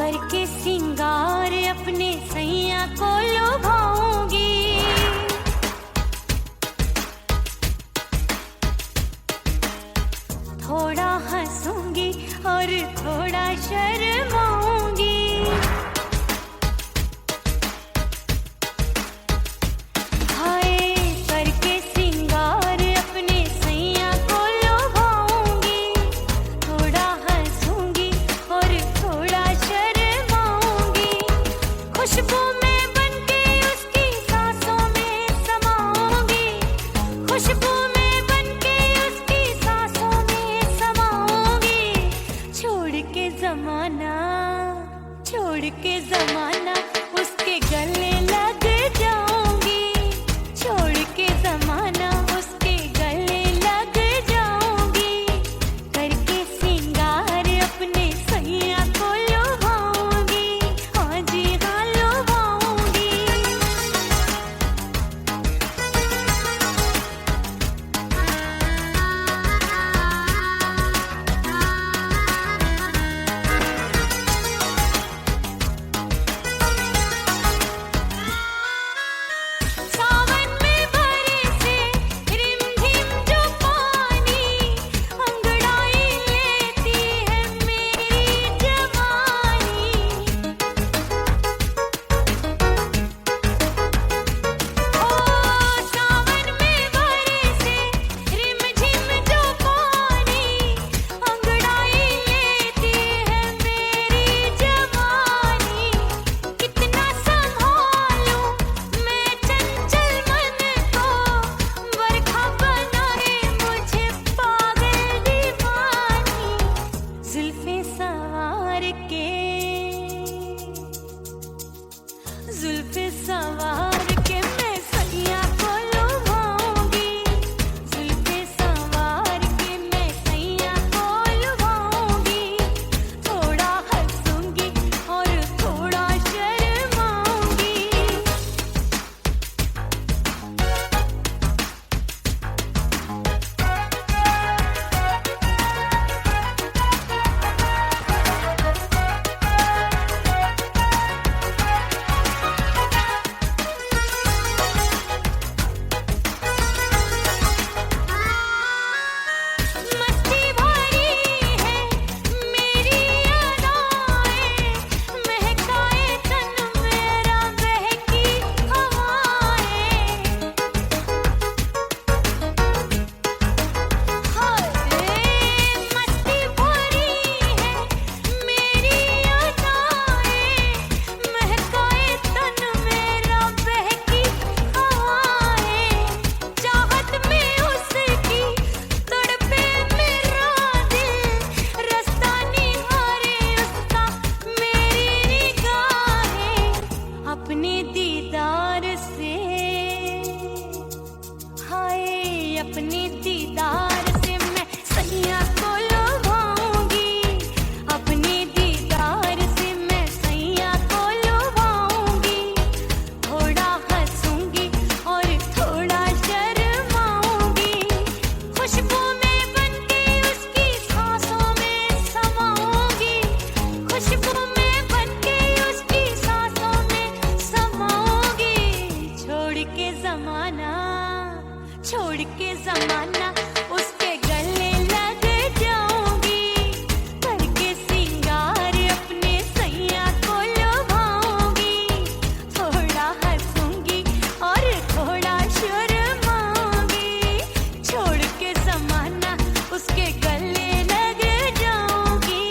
करके सिंगार अपने सैया को लुभाऊंगी, थोड़ा हंसूंगी और थोड़ा शर्माऊंगी। हाय करके सिंगार अपने सैया को लुभाऊंगी, थोड़ा हंसूंगी और थोड़ा शर्माऊंगी। खुशबू में बनके उसकी सांसों में समाऊंगी, खुशबू में बनके उसकी सांसों में समाऊंगी। छोड़ के जमाना उसके गले लग जाऊंगी, छोड़ के जमाना उसके गले लग जाऊंगी। करके सिंगार अपने सैया को लुभाऊंगी, हाँ जी हाँ लुभाऊंगी। सावन में बरसे रिमझिम जो पानी, अंगड़ाई लेती है मेरी जवानी। ओ सावन में बरसे रिमझिम जो पानी, अंगड़ाई लेती है मेरी जवानी। कितना संभालूं मैं चंचल मन को, बरखा बनाए मुझे पागल दीवानी। जुल्फे सवार के मैं सैया को लुभाऊंगी, जुल्फे सवार के मैं सैया को लुभाऊंगी। थोड़ा हंसूंगी और थोड़ा शर्माऊंगी। मस्ती भरी है मेरी अदाएं, महकाए तन मेरा बहकी हवाएं। हाय मस्ती भरी है मेरी अदाएं, महकाए तन मेरा बहकी हवाएं। चाहत में उसकी तड़पे मेरा दिल, रास्ता निहारे उसका मेरी निगाहें। अपने दीदार से हाय अपने दीदार से मैं सैया को लुभाऊंगी, अपने दीदार से मैं सैया को लुभाऊंगी। थोड़ा हंसूंगी और थोड़ा शर्माऊंगी। खुशबू में बनके उसकी सांसों में समाऊंगी, खुशबू में बनके उसकी सांसों में समाऊंगी। छोड़ के जमाना उसके गले लग जाऊंगी। करके सिंगार अपने सैया को लुभाऊंगी, थोड़ा हंसूंगी और थोड़ा शर्माऊंगी। छोड़ के जमाना उसके गले लग जाऊंगी।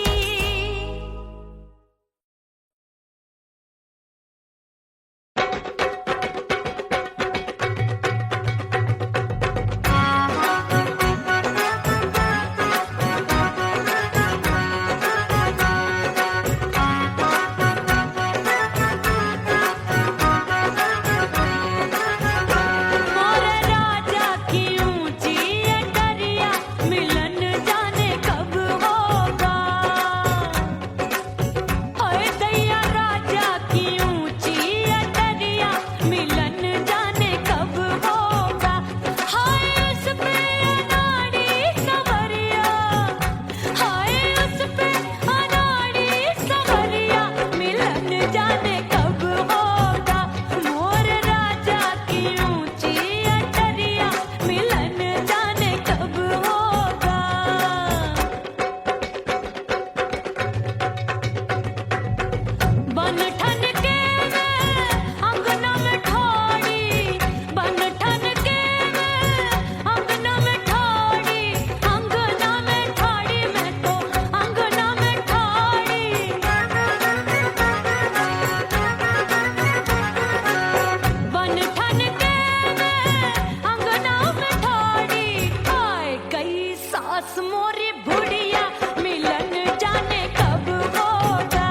सास मोरी बुढ़िया मिलन जाने कब होगा।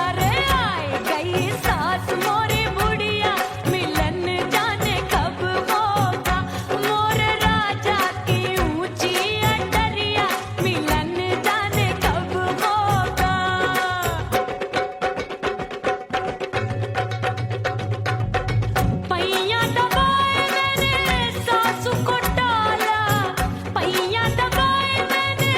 अरे आए गई सास मोरी बुढ़िया मिलन जाने कब होगा। मोर राजा की ऊंची अटरिया मिलन जाने कब होगा। पैया दबाए मैंने सासू को टाला, पैया दबाए मैंने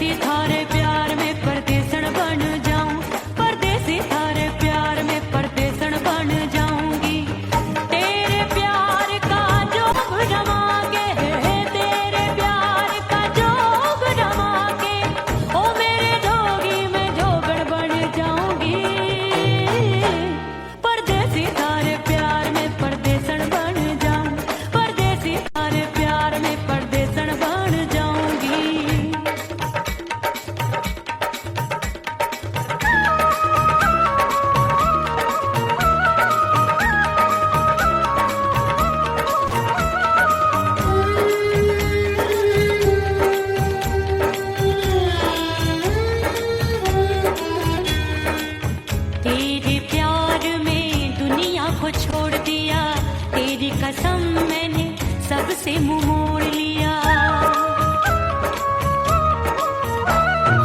परदेसी थारे प्यार में परदेसन बन जाऊं, परदेसी थारे प्यार में परदेसन बन जाऊंगी। तेरे प्यार का जोग जमा के, तेरे प्यार का जोग जमा के, ओ मेरे जोगी मैं जोगण बन जाऊंगी। परदेसी थारे प्यार में परदेसन बन जाऊं, परदेसी थारे प्यार में परदेसन बन जाऊंगी। तेरे प्यार में दुनिया को छोड़ दिया, तेरी कसम मैंने सबसे मुंह मोड़ लिया।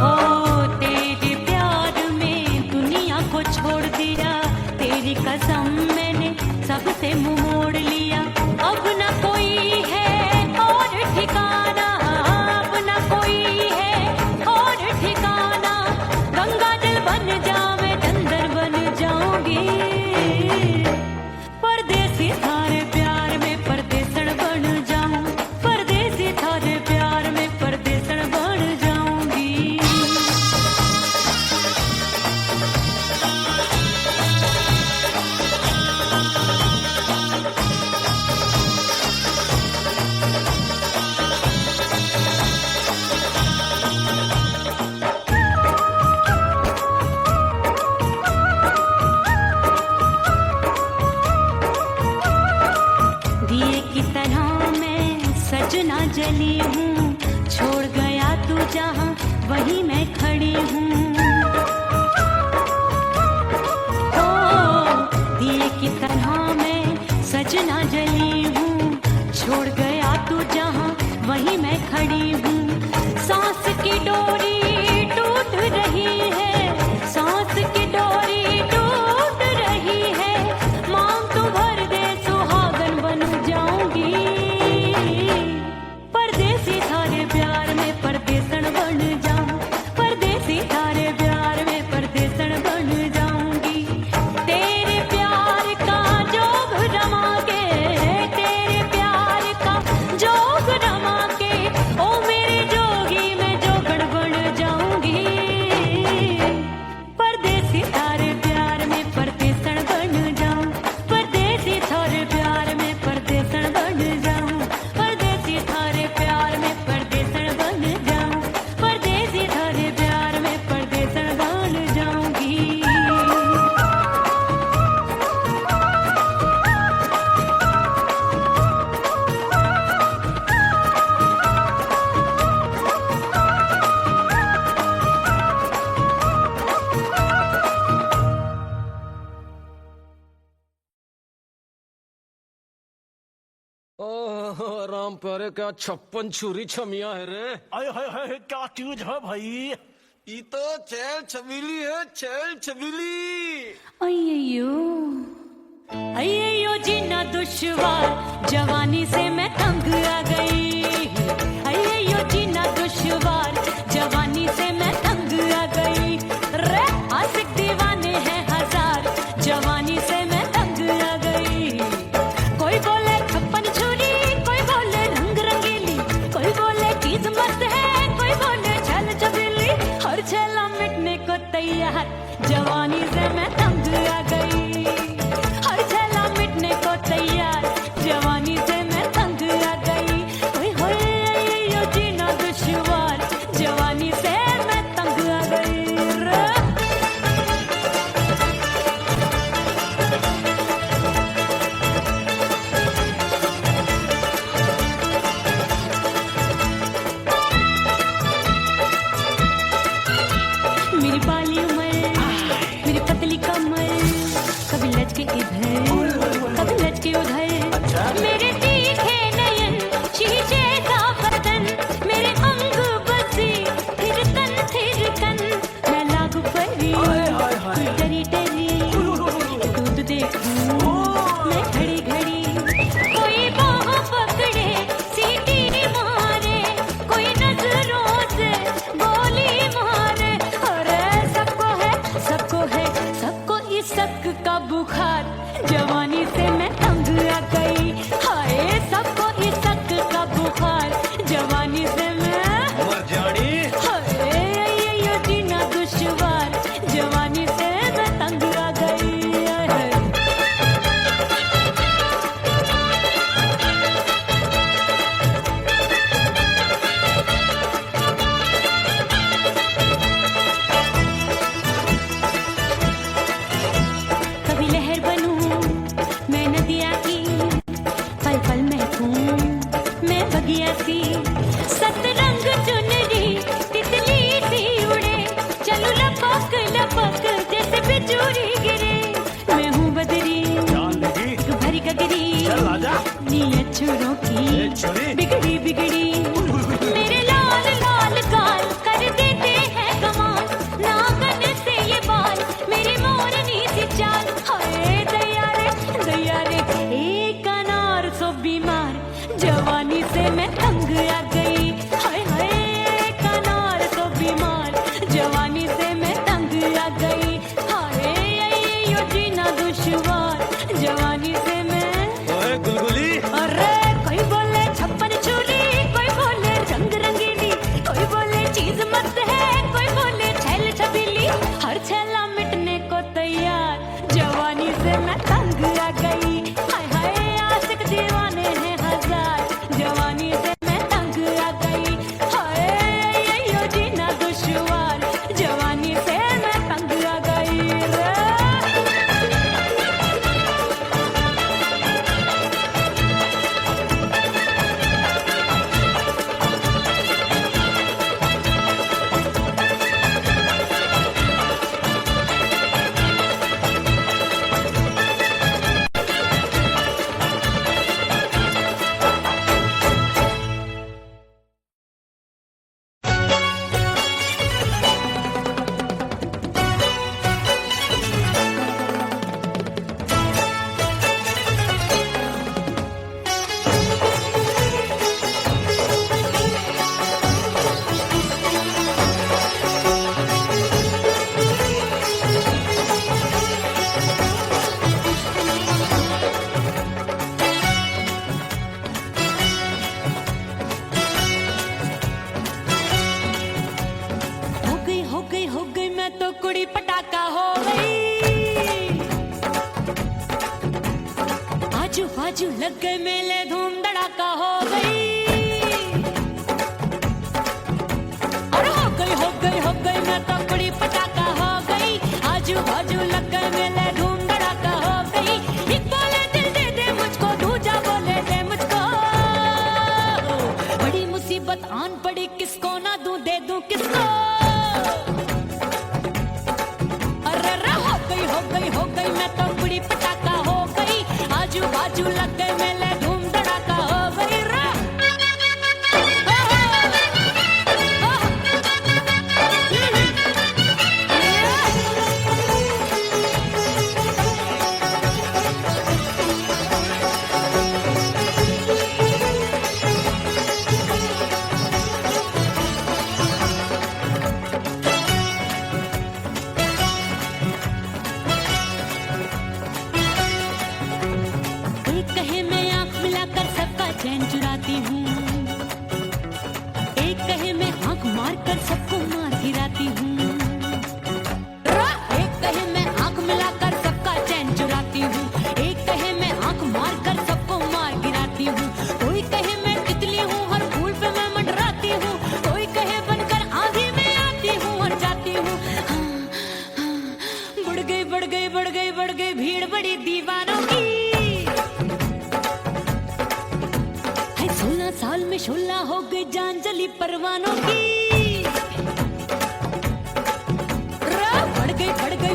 हो तेरे प्यार में दुनिया को छोड़ दिया, तेरी कसम मैंने सबसे मुंह मोड़ लिया। अब न कोई है और ठिकाना, अब न कोई है और ठिकाना, गंगा जल बन जावे चंदन बन जाऊंगी। परदेसी थारे प्यार में परदेसन बन जाऊं, परदेसी थारे प्यार में परदेसन बन जाऊंगी। दिए की तरह मैं सजना जली हूँ, छोड़ गया तू जहाँ वहीं मैं खड़ी हूँ। ओ दिए की तरह मैं सजना जली हूँ, छोड़ गया तू जहाँ वहीं मैं खड़ी हूँ। सांस की डोरी टूट रही है, सांस की डोरी टूट रही है, मांग तू भर दे सुहागन बन जाऊंगी। परदेसी थारे प्यार में परदेसन बन जाऊं, परदेसी थारे प्यार में परदेसन बन जाऊंगी। तेरे प्यार का जोग जमा के, तेरे प्यार का जोग जमा के, ओ मेरे जोगी मैं जोगण बन जाऊंगी। परदेसी थारे प्यार में परदेसन बन जाऊं, परदेसी थारे प्यार में परदेसन बन जाऊं, परदेसी थारे प्यार में परदेसन बन जाऊं, परदेसी थारे प्यार में परदेसन बन जाऊंगी। ओह राम प्यारे, क्या 56 छुरी छमिया है रे। आय हाय हाय, क्या चीज है भाई? ये तो चैल छबीली है, चैल छबीली। अय्यो अय्यो जीना दुश्वार, जवानी से मैं तंग आ गई। अय्यो जीना दुश्वार, जवानी से मैं तंग आ गई। रे आशिक दीवाने हैं हजार, जवानी से मैं तंग आ गई। कोई बोले 56 छुरी, कोई बोले रंग रंगीली, कोई बोले चीज मस्त है, कोई बोले छल छबीली। हर छेला मिटने को तैयार, जवानी से मैं तंग आ गई। हर छेला मिटने को तैयार, जवानी से मैं तंग आ गई। ओए होए यो जीना दुश्वार, जवानी से मैं तंग आ गई रे। मेरी बाली उम्र, मेरी पतली कमर, कभी लचके इधर कभी लचके उधर। मेरे तीखे नयन, शीशे का बदन, मेरे अंग बसी थिरकन थिरकन। मैं लागू परी डरी डरी, दूध देखूं मैं घड़ी घड़ी। कोई बाह पकड़े सीटी मारे, कोई नजरों से बोली बिगड़ी मेरे लाल लाल गाल कर देते हैं कमाल नागन से ये बाल मेरी मोरनी सी चाल हाय दैया रे एक अनार सो बीमार जवानी से मैं तंग आ गई हाय हाय एक अनार सो बीमार जवानी से मैं तंग आ गई हाय यो जीना दुश्वार जवानी से मैं ओए गुलगुली अरे कोई बोले छप्पन छुरी कोई बोले रंग रंगीली कोई बोले चीज मस्त है कोई बोले छैल छबीली हर छैला मिटने को तैयार जवानी से मैं तंग आ गई हाय हाय आशिक दीवाने हैं हजार जवानी से मैं तंग आ गई हाय यो जीना दुश्वार जवानी से मैं तंग आ गई रे हो गई मैं तो कुड़ी पटाखा हो गई आजू बाजू लग गए मेले धूम धड़ाका हो गई और हो गई मैं तो कुड़ी पटाखा हो गई आजू बाजू लग गए मेले धूम धड़ाका हो गई एक बोले दिल दे दे मुझको दूजा बोले दे मुझको बड़ी मुसीबत आन पड़ी किसको ना दूं दे दूं किसको हो गई मैं तो कुड़ी पटाखा हो गई आजू बाजू लग गए मेले धूम धड़ाका हो गई रे चैन चुराती हूँ एक कहे मैं आंख मार कर सबको मार गिराती हूँ एक कहे मैं आंख मिलाकर सबका चैन चुराती हूँ एक कहे मैं आंख मार कर सबको मार गिराती हूँ कोई कहे मैं तितली हूँ हर फूल पे मैं मंडराती हूँ कोई कहे बनकर आंधी में आती हूँ और जाती हूँ बढ़ गई भीड़ बड़ी दीवानों की 16 साल में शोला हो गई जान जली परवानों की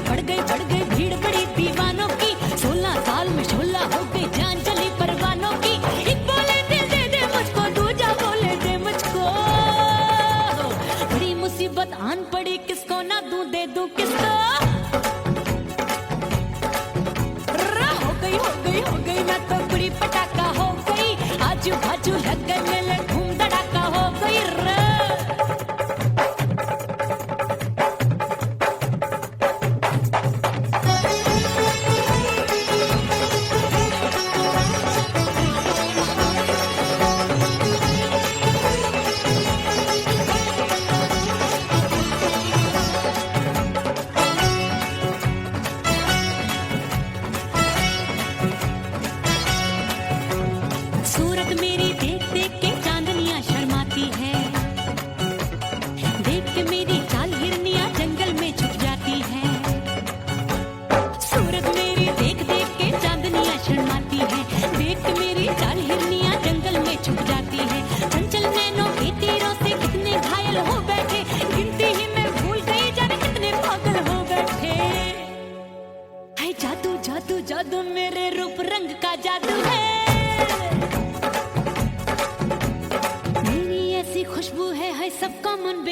बढ़ गई भीड़ बड़ी दीवानों की 16 साल में शोला हो गई जान जली परवानों की एक बोले दिल दे दे मुझको दूजा बोले दे मुझको बड़ी मुसीबत आन पड़ी किसको ना दूं दे दूं किसको हो गई मैं तो कुड़ी पटाखा हो गई आजू बाजू लग गए मेले धूम धड़ाका हो गई रे सूरत मेरी देख देख के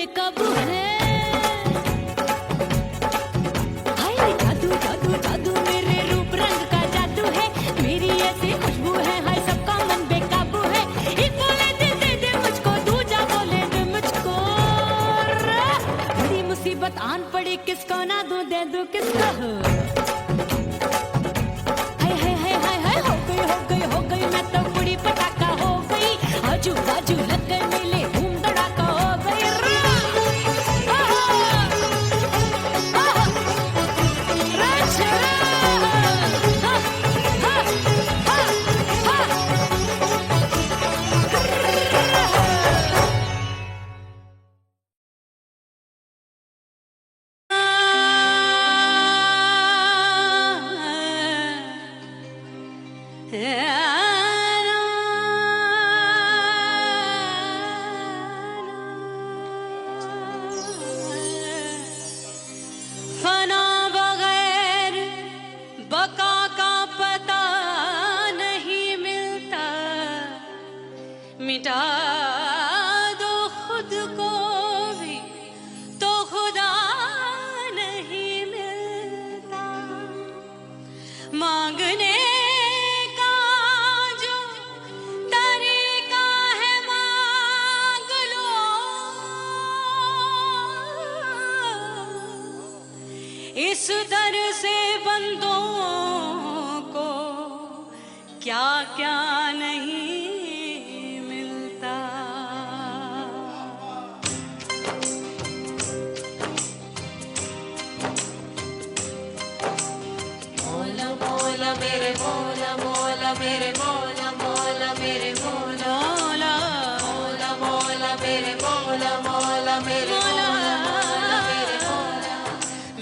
बेकाबू है। हाय जादू जादू जादू मेरे रूप रंग का जादू है, मेरी ऐसी खुशबू है, हाय सबका मन बेकाबू है। एक बोले दे दे मुझको, दूजा बोले दे मुझको। बड़ी मुसीबत आन पड़ी, किसको ना दूं दे दूं किसको। हो गई मैं तो बुढ़ी पटाखा हो गई, आजू बाजू लग गए मेले, धूम धड़ाका हो गई। फना बगैर बका का पता नहीं मिलता, मिटा दो खुद को भी तो खुदा नहीं मिलता। मांगने का जो तरीका है मांग लो, इस दर से बंदों को क्या क्या नहीं मिलता। मौला मौला मेरे मौला, मौला मेरे मौला, मौला मेरे मौला, मौला मौला मेरे मौला, मौला मेरे मौला,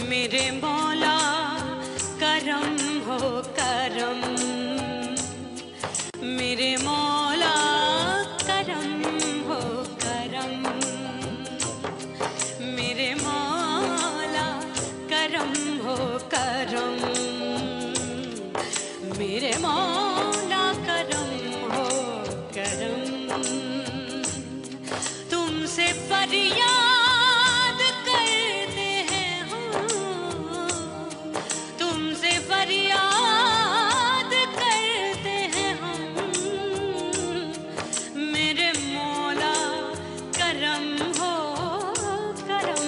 मेरे मौला करम हो करम, मेरे मौला करम हो करम, मेरे मौला करम हो करम, मेरे मौला करम हो करम। तुमसे फरियाद करते हैं हम, तुमसे फरियाद करते हैं हम, मेरे मौला करम हो करम,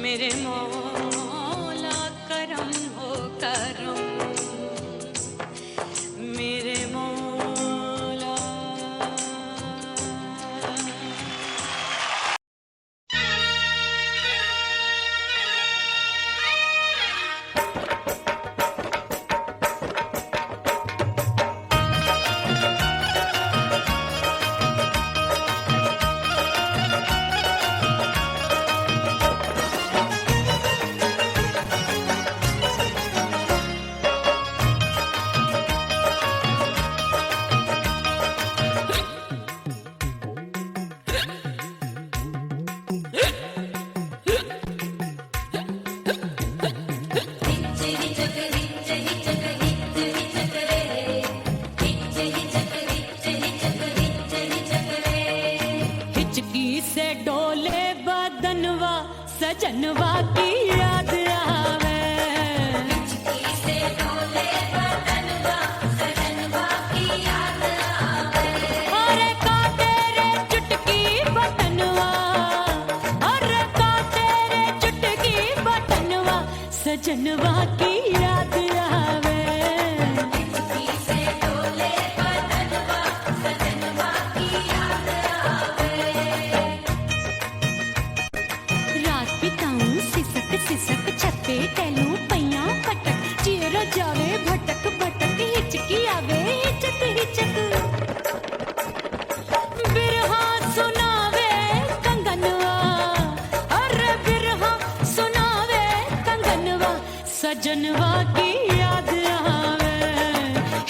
मेरे मौला करम हो करम, मेरे मौला। हिचकी से डोले बदनवा, सजनवा की याद आवे। हिचकी से डोले बदनवा, सजनवा की याद आवे। अरे का तेरे चुटकी बटनवा, अरे का तेरे चुटकी बटनवा, सजनवा की याद आवे। हिचकी से डोले बदनवा, सजनवा की याद आवे। रात बिताऊं सिसक सिसक, छत्ते टहलूं पैया पटक, चेहरा जावे भटक भटक, हिचकी आवे हिचक हिचक। बिरहा सुनावे कंगनवा, अरे बिरहा सुनावे कंगनवा, सजनवा की याद आवे।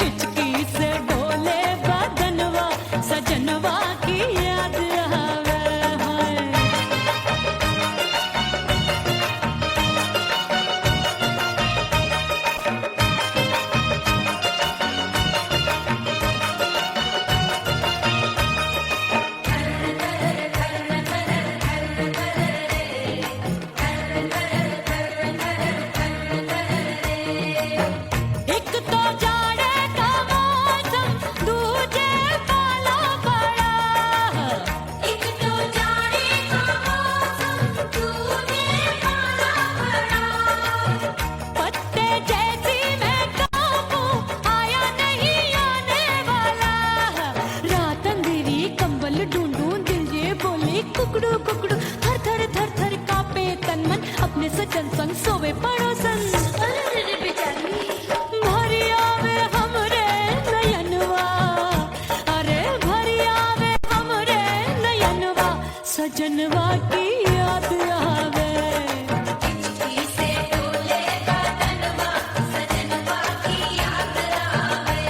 हिचकी से डोले बदनवा, सजनवा की याद आवे। हाय सोवे पड़ोसन भरी आवे हमरे नयनवा, अरे भरी आवे हमरे नयनवा, सजनवा की याद आवे। से डोले बदनवा सजनवा की याद आवे।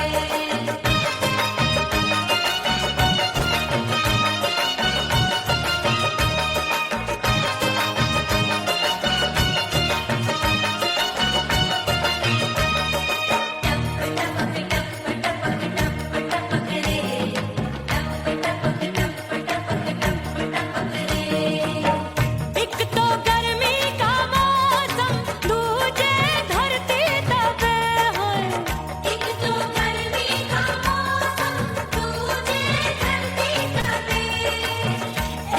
एक तो गर्मी का मौसम, दूजे धरती दबे है। एक तो गर्मी का मौसम, दूजे धरती दबे।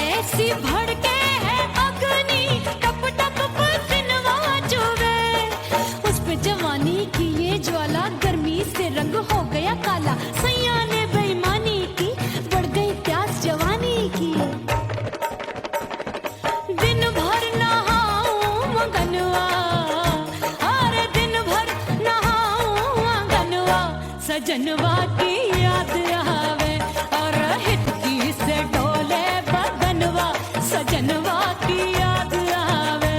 ऐसी भड़के है अग्नि, टप टप पसीनवा चुभे। उस पे जवानी की ये ज्वाला, गर्मी से रंग हो गया काला। सैया ने बेईमानी की, बढ़ गई प्यास जवानी की। दिन भर नहाऊं मगनवा, अरे दिन भर नहाऊं मगनवा, सजनवा की याद आवे। और हिचकी से डोले बदनवा, सजनवा की याद आवे।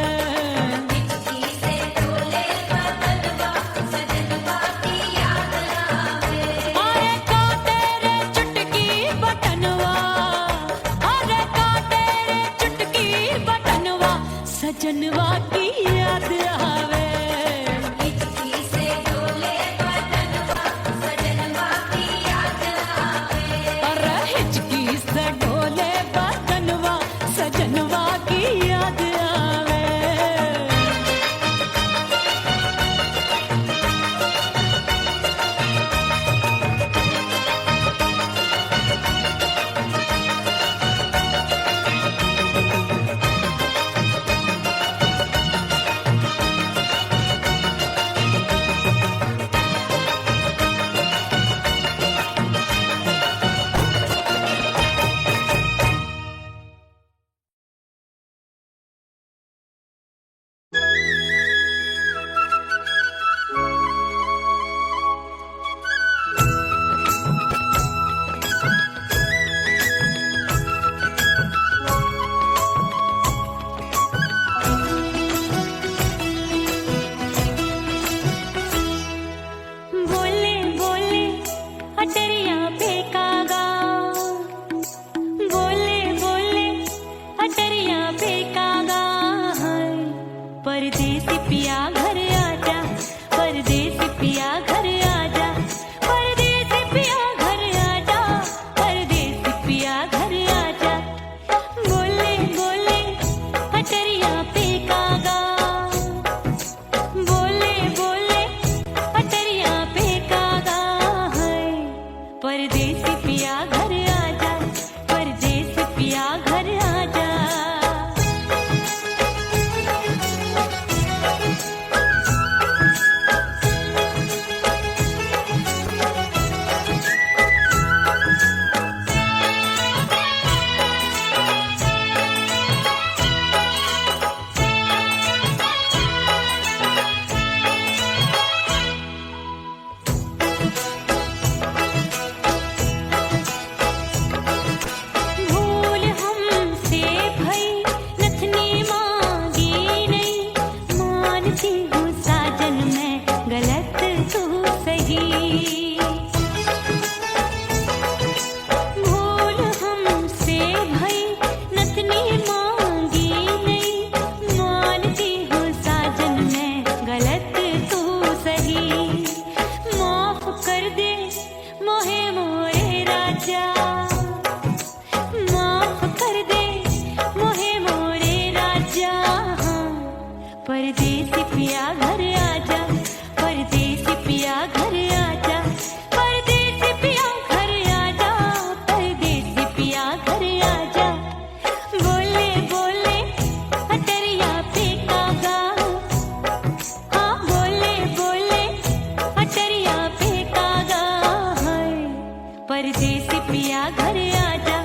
से डोले बदनवा सजनवा की याद आवे। अरे का तेरे चुटकी बटनवा, अरे का तेरे चुटकी बटनवा, सजनवा की याद आवे। से डोले बदनवा सजनवा की याद आवे। अरे हिचकी से डोले बदनवा, सजनवा की याद आवे। बोले बोले अटरिया पे कागा, बोले बोले अटरिया पे कागा। परदेसी पिया घर आजा, परदेसी पिया घर आजा, परदेसी पिया घर आजा, परदेसी पिया घर आजा। बोले बोले अटरिया पे कागा, बोले बोले अटरिया पे कागा है। परदेसी पिया घर आजा, परदेसी पिया घर आजा। भूल हमसे भई नथनी मांगी नहीं, मानती हूँ साजन मैं गलत तू सही। भूल हमसे भई नथनी मांगी नहीं, मानती हूँ साजन मैं गलत तू सही। माफ कर दे मोहे मोरे राजा, माफ कर दे मोहे मोरे राजा। परदेसी पिया घर आजा, परदेसी पिया घर आजा, परदेसी पिया घर आजा, परदेसी पिया घर आजा। बोले बोले अटरिया पे कागा, हाँ बोले बोले अटरिया पे कागा है। परदेसी पिया घर आजा,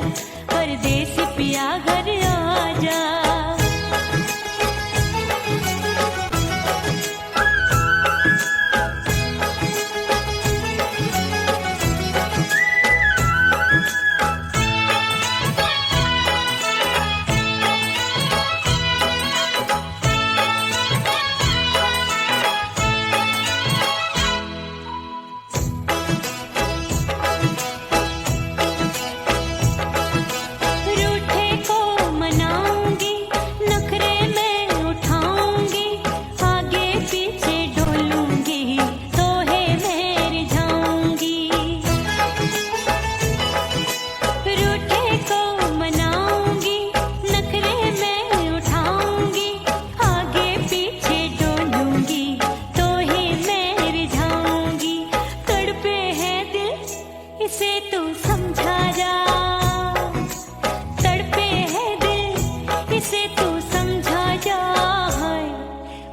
परदेसी पिया घर आजा।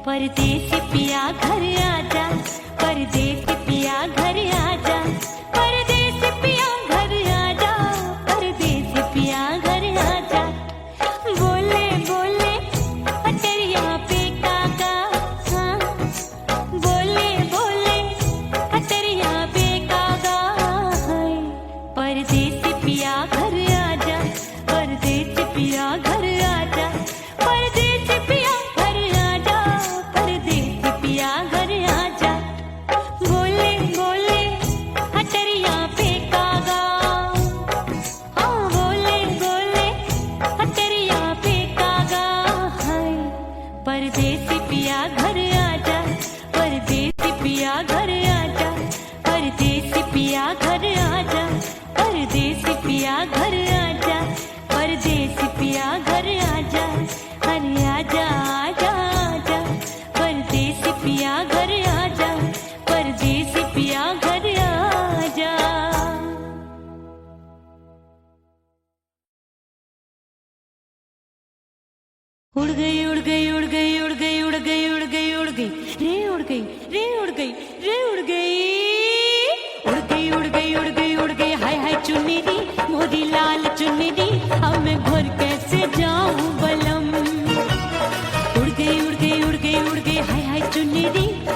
परदेसी पिया घर आजा, परदेसी पिया घर आजा, परदेसी पिया घर आजा, परदेसी पिया घर आजा। बोले बोले अटरिया पे काका, हाँ बोले बोले अटरिया पे काका, हाय परदेसी पिया घर आजा, परदेसी पिया घर आजा, परदेसी पिया घर आजा, परदेसी पिया घर आजा। बोले बोले अटरिया पे कागा, हाँ बोले बोले अटरिया पे कागा, हाय परदेसी पिया घर आजा, परदेसी पिया घर आजा, परदेसी पिया घर आजा, परदेसी पिया घर आजा, परदेसी पिया घर आजा, अरे आजा आजा आजा, परदेसी पिया घर आजा, परदेसी पिया घर आजा। उड़ गई उड़ गई उड़ गई उड़ गई उड़ गई उड़ गई उड़ गई रे उड़ गई रे उड़ गई रे उड़ गई उड़ गई उड़ गई उड़ गई उड़ गई हाय हाय चुन्नी मोरी लाल चुन्नी, अब मैं घर कैसे जाऊं बलम। उड़ गई उड़ गई उड़ गई उड़ गई हाय हाय चुन्नी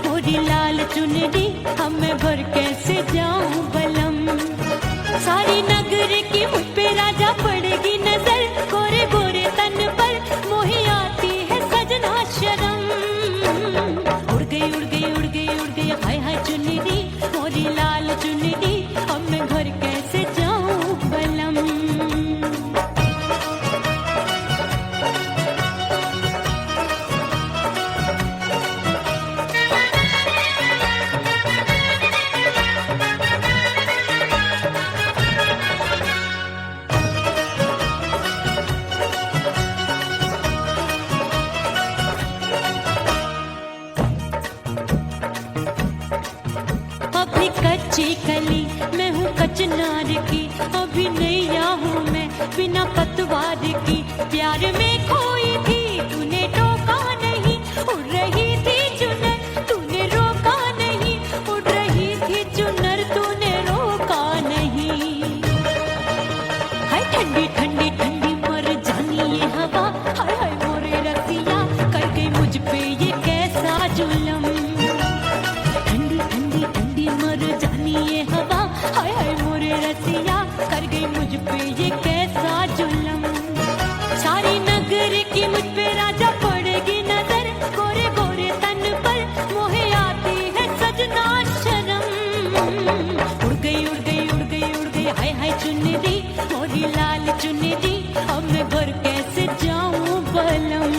मोरी लाल चुन्नी, अब मैं घर कैसे जाऊं बलम। सारी नगर की मुझ पे राजा पड़ेगी नजर, गोरे गोरे तन पर मोही आती है सजना शर्म। उड़ गई उड़ गई उड़ गई उड़ गई हाय हाय चुन्नी मोरी लाल चुन्नी, अब मैं घर कैसे जाऊं बलम। अभी कच्ची कली मैं हूँ कचनार की, अभी नैया हूँ मैं बिना पतवार की। प्यार में खोई थी तूने टोका नहीं, उड़ रही थी चुनर तूने रोका नहीं, उड़ रही थी चुनर तूने रोका नहीं। हाय ठंडी ठंडी ठंडी मर जानी ये हवा, हाय हाय मोरे रसिया कर गई मुझ पे ये कैसा जुलम। ठंडी ठंडी ठंडी मर जानी ये हवा, हाय हाय मोरे रसिया कर गई मुझ पे ये कैसा जुलम। सारी नगर की मुझ पे राजा पड़ेगी नजर, गोरे गोरे तन पर मोहे आती है सजना शर्म। उड़ गई उड़ गई उड़ गई उड़ गई हाय हाय चुन्नी मोरी लाल चुन्नी, अब मैं घर कैसे जाऊं बलम।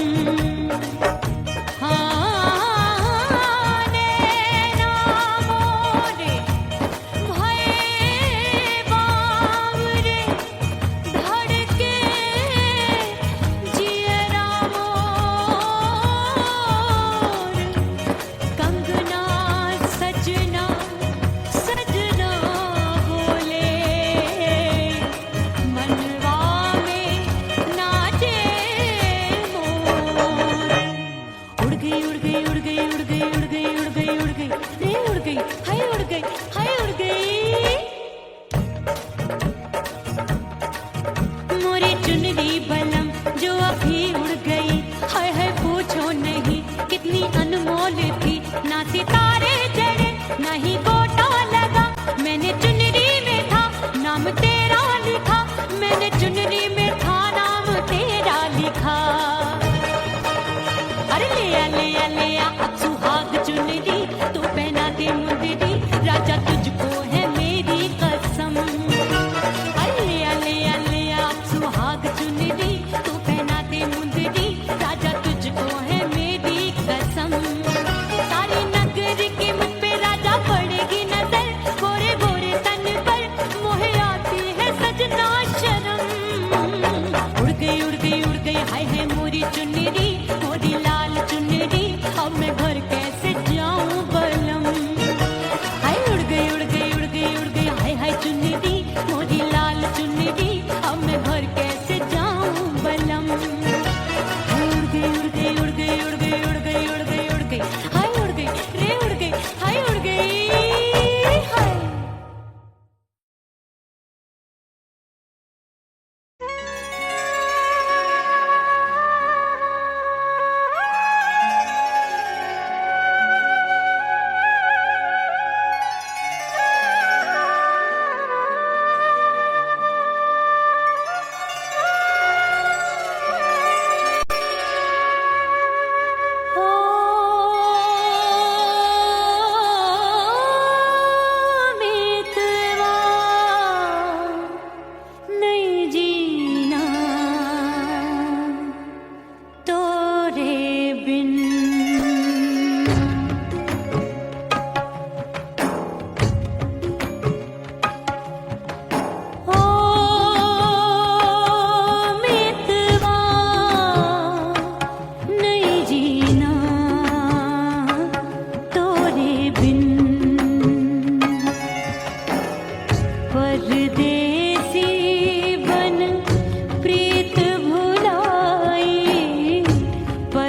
उड़ गई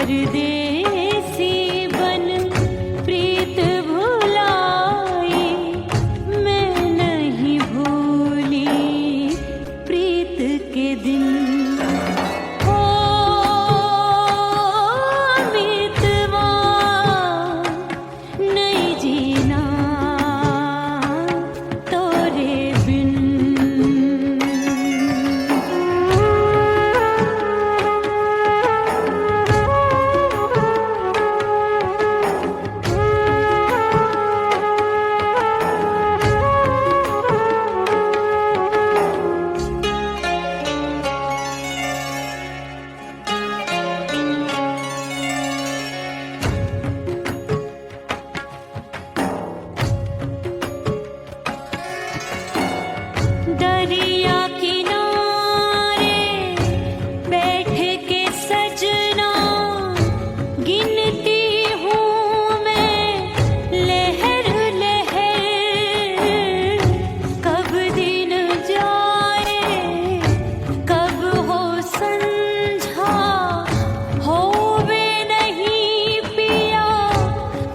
परदेसी बन प्रीत भुलाई, मैं नहीं भूली प्रीत के दिन। ओ मितवा नहीं जीना तोरे बिन। दरिया किनारे बैठ के सजना गिनती हूँ मैं लहर लहर, कब दिन जाए कब हो संझा, होवे नहीं पिया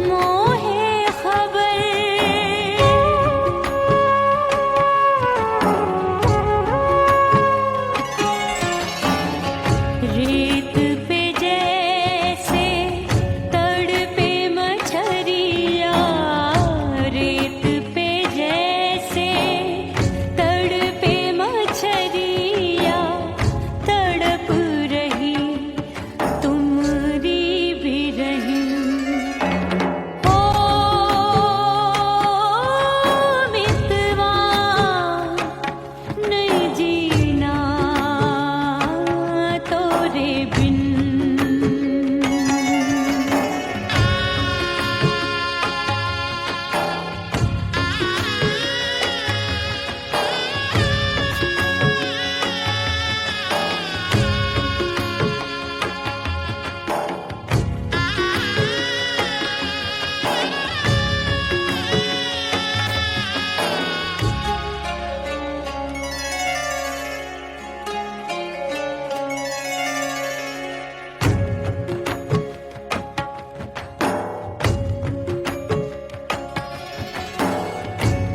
मोहे खबर। रेत पे जैसे तड़पे मछरिया, रेत पे जैसे तड़पे मछरिया, तड़प रही तुम्हारी भी रही। ओ मितवा नहीं जीना तोरे बिन।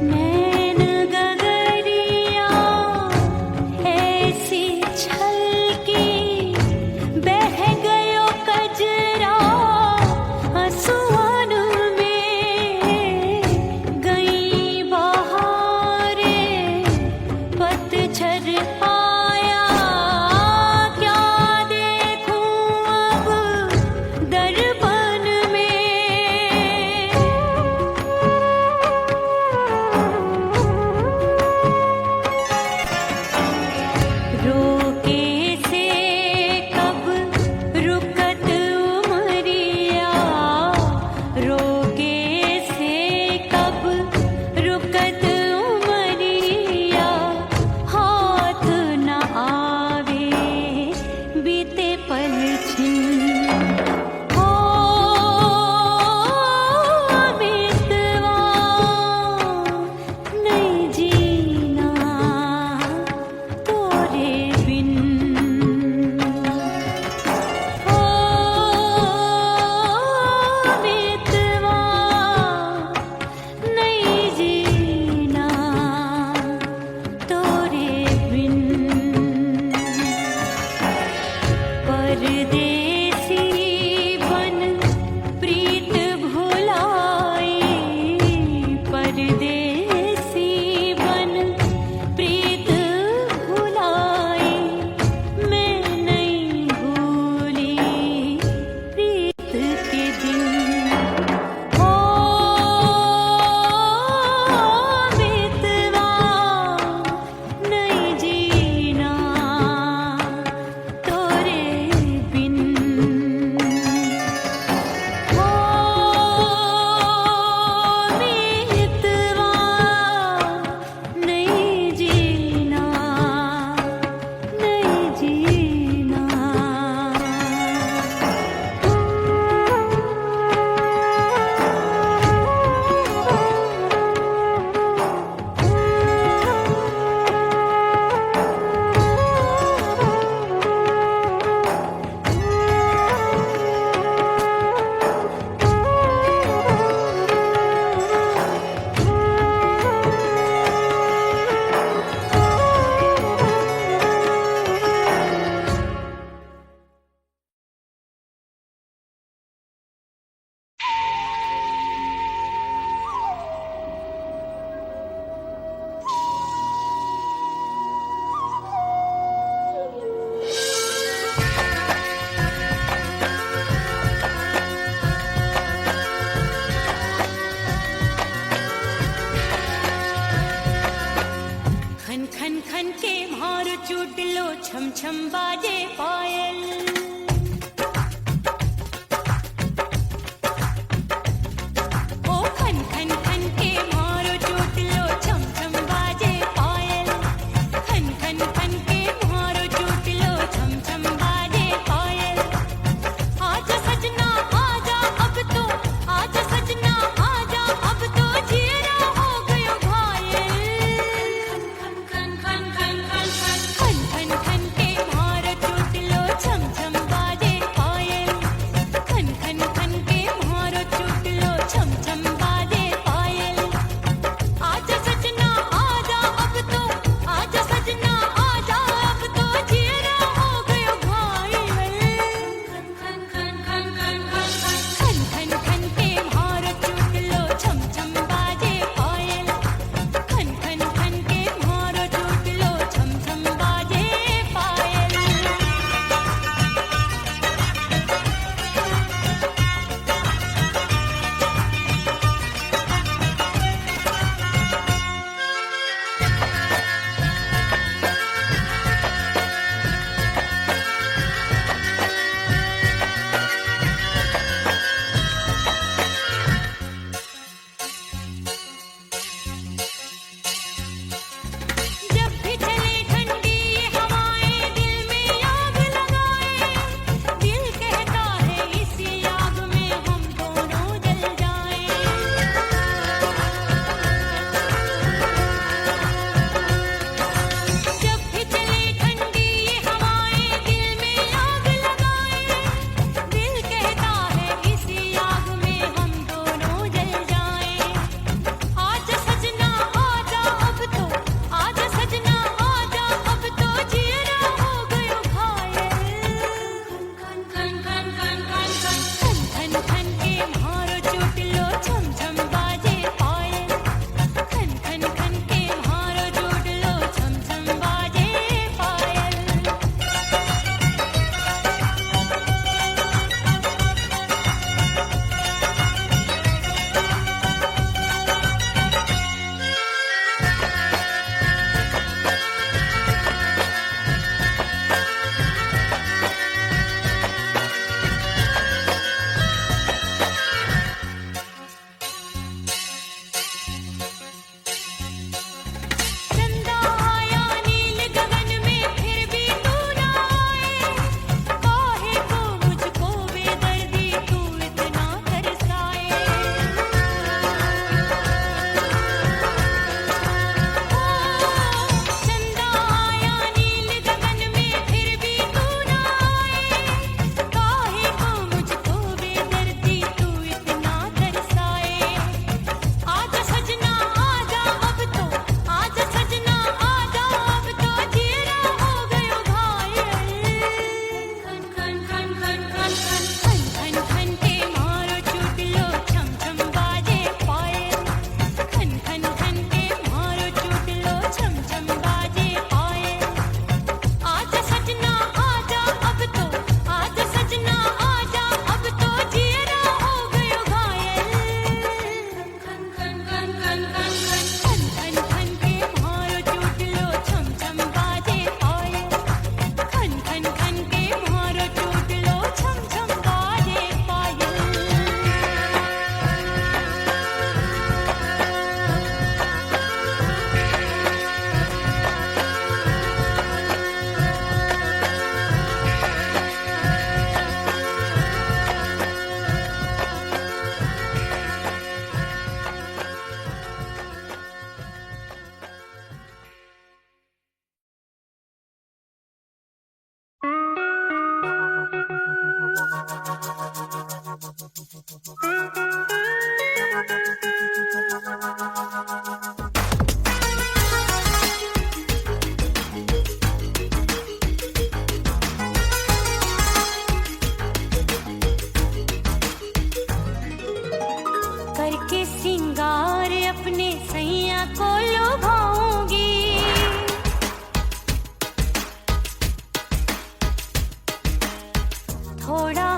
नैन गगरिया ऐसी छलकी, बह गयो कजरा आंसुओं में। गई बहारे पतझर आया, क्या देखूं अब दर्पण में। रोके से कब रुकत उमरिया, रोके से कब रुकत उमरिया, हाथ न आवे बीते पल छिन। ओ मितवा नहीं जीना तोरे बिन। ओ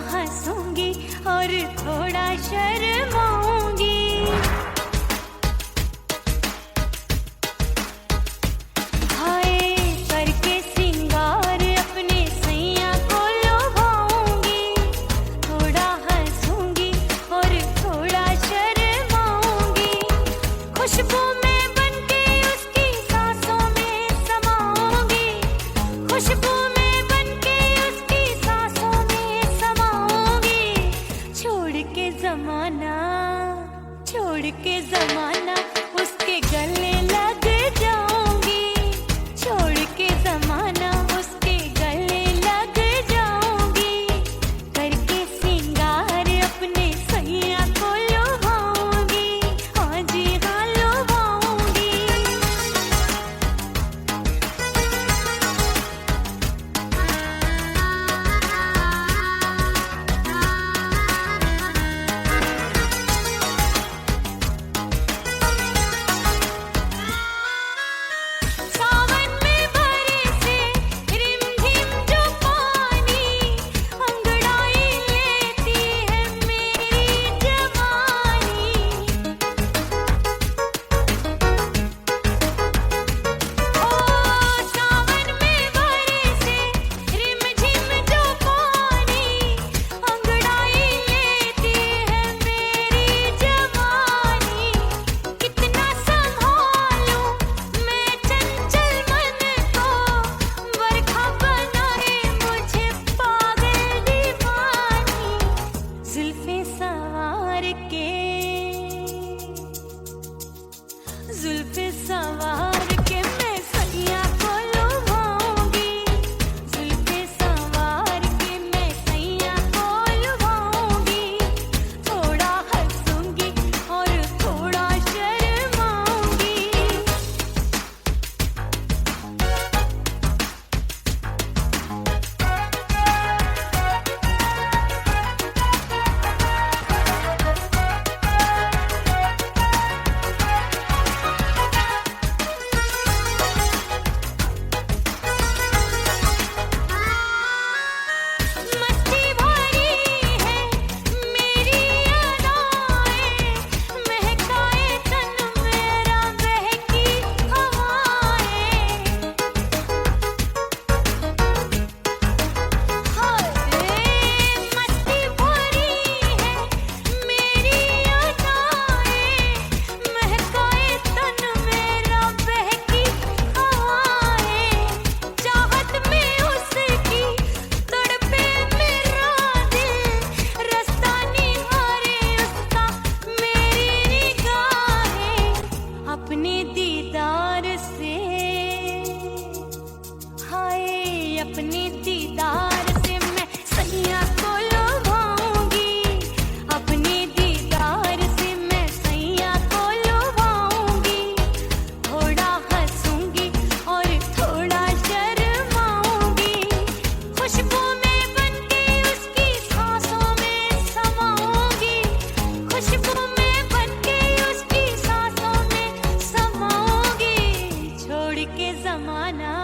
हंसूंगी और थोड़ा शर्माऊंगी। हाय करके सिंगार अपने सैया को लुभाऊंगी। थोड़ा हंसूंगी और थोड़ा शर्माऊंगी। खुशबू में बनके उसकी सांसों में समाऊंगी। खुशबू में बनके उसकी सांसों में समाऊंगी। छोड़ के जमाना उसके गले लग जाऊंगी। छोड़ के जमाना उसके गले लग जाऊंगी। करके सिंगार अपने सैया को लुभाऊंगी। हाँ जी हाँ लुभाऊंगी। सावन में बरसे रिमझिम जो पानी, अंगड़ाई लेती है मेरी जवानी। ओ सावन में बरसे रिमझिम जो पानी, अंगड़ाई लेती है मेरी जवानी। कितना संभालूं मैं चंचल मन को, बरखा बनाए मुझे पागल दीवानी। जुल्फे सवार के मैं सैया को लुभाऊंगी। जुल्फे सवार के मैं सैया को लुभाऊंगी। थोड़ा हंसूंगी और थोड़ा शर्माऊंगी। मस्ती भरी है मेरी अदाएं, महकाए तन मेरा बहकी हवाएं। हाय मस्ती भरी है मेरी अदाएं, महकाए तन मेरा बहकी हवाएं। चाहत में उसकी तड़पे मेरा दिल, रास्ता निहारे उसका मेरी निगाहें। अपने दीदार से हाय अपने दीदार से मैं सैया को लुभाऊंगी। अपने दीदार से मैं सैया को लुभाऊंगी। थोड़ा हंसूंगी और थोड़ा शर्माऊंगी। खुशबू में बनके उसकी सांसों में समाऊंगी। खुशबू में बनके उसकी सांसों में समाऊंगी। छोड़ के जमाना